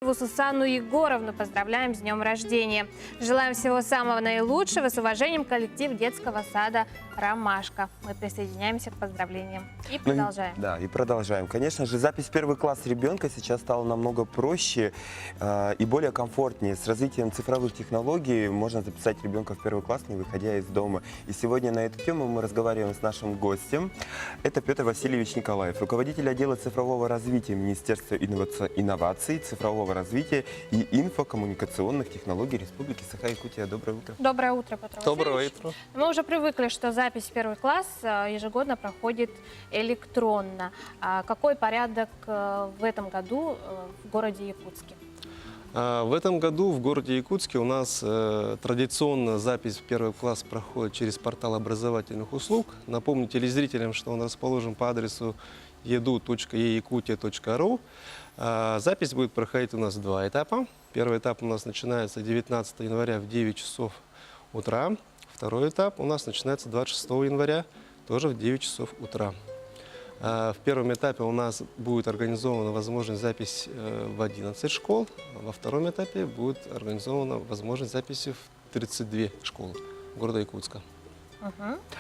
Сусанну Егоровну поздравляем с днем рождения. Желаем всего самого наилучшего. С уважением, коллектив детского сада «Ромашка». Мы присоединяемся к поздравлениям. И продолжаем. Да, и продолжаем. Конечно же, запись в первый класс ребенка сейчас стала намного проще и более комфортнее. С развитием цифровых технологий можно записать ребенка в первый класс, не выходя из дома. И сегодня на эту тему мы разговариваем с нашим гостем. Это Петр Васильевич Николаев, руководитель отдела цифрового развития Министерства инноваций, цифрового развития и инфокоммуникационных технологий Республики Саха-Якутия. Доброе утро. Доброе утро, Петр Васильевич. Доброе утро. Мы уже привыкли, что запись в первый класс ежегодно проходит электронно. Какой порядок в этом году в городе Якутске? В этом году в городе Якутске у нас традиционно запись в первый класс проходит через портал образовательных услуг. Напомню телезрителям, что он расположен по адресу edu.eyakutia.ru. Запись будет проходить у нас два этапа. Первый этап у нас начинается 19 января в 9 часов утра. Второй этап у нас начинается 26 января, тоже в 9 часов утра. В первом этапе у нас будет организована возможность записи в 11 школ. Во втором этапе будет организована возможность записи в 32 школы города Якутска.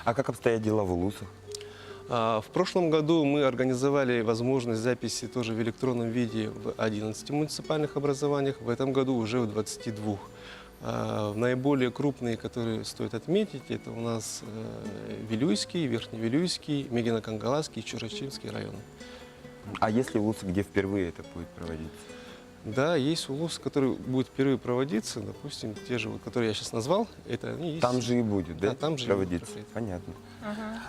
А как обстоят дела в улусах? В прошлом году мы организовали возможность записи тоже в электронном виде в 11 муниципальных образованиях, в этом году уже в 22. Наиболее крупные, которые стоит отметить, это у нас Вилюйский, Верхневилюйский, Мегино-Кангаласский и Чурачинский районы. А есть ли улусы, где впервые это будет проводиться? Да, есть улус, который будет впервые проводиться, допустим, те же, которые я сейчас назвал, это они есть. Там же и будет, да? Да, там же и проводиться. будет. Понятно.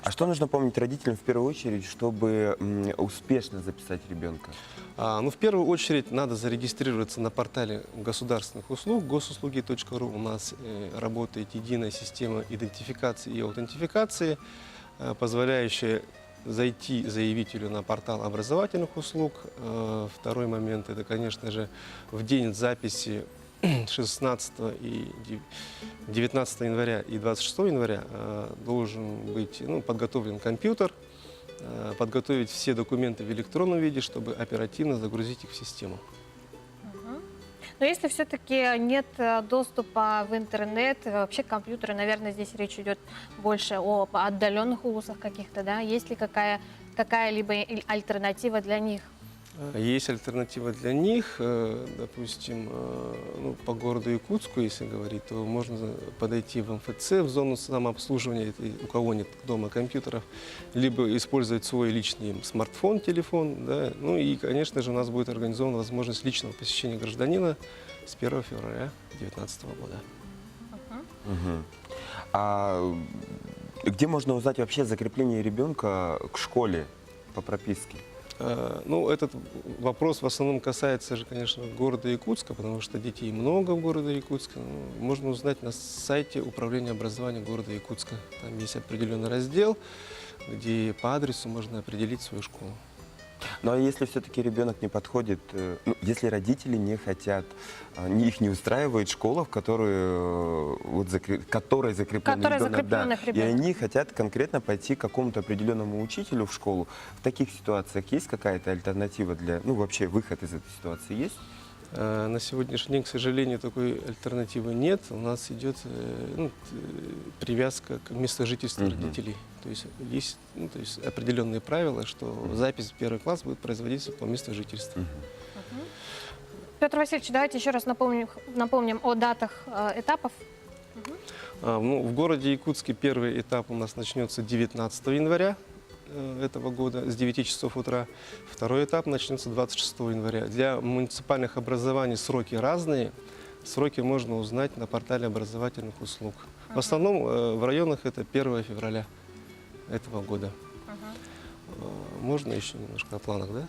А что нужно помнить родителям в первую очередь, чтобы успешно записать ребенка? Ну, в первую очередь надо зарегистрироваться на портале государственных услуг госуслуги.ру. У нас работает единая система идентификации и аутентификации, позволяющая зайти заявителю на портал образовательных услуг. Второй момент – это, конечно же, в день записи 16 и 19 января и 26 января должен быть подготовлен компьютер, подготовить все документы в электронном виде, чтобы оперативно загрузить их в систему. Но если все-таки нет доступа в интернет, вообще компьютеры, наверное, здесь речь идет больше о отдаленных улусах каких-то, да? Есть ли какая-либо альтернатива для них? Есть альтернатива для них, допустим, по городу Якутску, если говорить, то можно подойти в МФЦ, в зону самообслуживания, у кого нет дома компьютеров, либо использовать свой личный смартфон, телефон, да? Ну и, конечно же, у нас будет организована возможность личного посещения гражданина с 1 февраля 2019 года. А где можно узнать вообще закрепление ребенка к школе по прописке? Этот вопрос в основном касается же, конечно, города Якутска, потому что детей много в городе Якутска. Можно узнать на сайте Управления образования города Якутска. Там есть определенный раздел, где по адресу можно определить свою школу. Ну а если все-таки ребенок не подходит, если родители не хотят, их не устраивает школа, в которой закреплен ребенок, и они хотят конкретно пойти к какому-то определенному учителю в школу, в таких ситуациях есть какая-то альтернатива для, вообще выход из этой ситуации есть? На сегодняшний день, к сожалению, такой альтернативы нет. У нас идет привязка к месту жительства родителей. То есть есть определенные правила, что запись в первый класс будет производиться по месту жительства. Петр Васильевич, давайте еще раз напомним о датах этапов. В городе Якутске первый этап у нас начнется 19 января этого года с 9 часов утра. Второй этап начнется 26 января. Для муниципальных образований сроки разные. Сроки можно узнать на портале образовательных услуг. В основном в районах это 1 февраля этого года. Можно еще немножко о планах, да?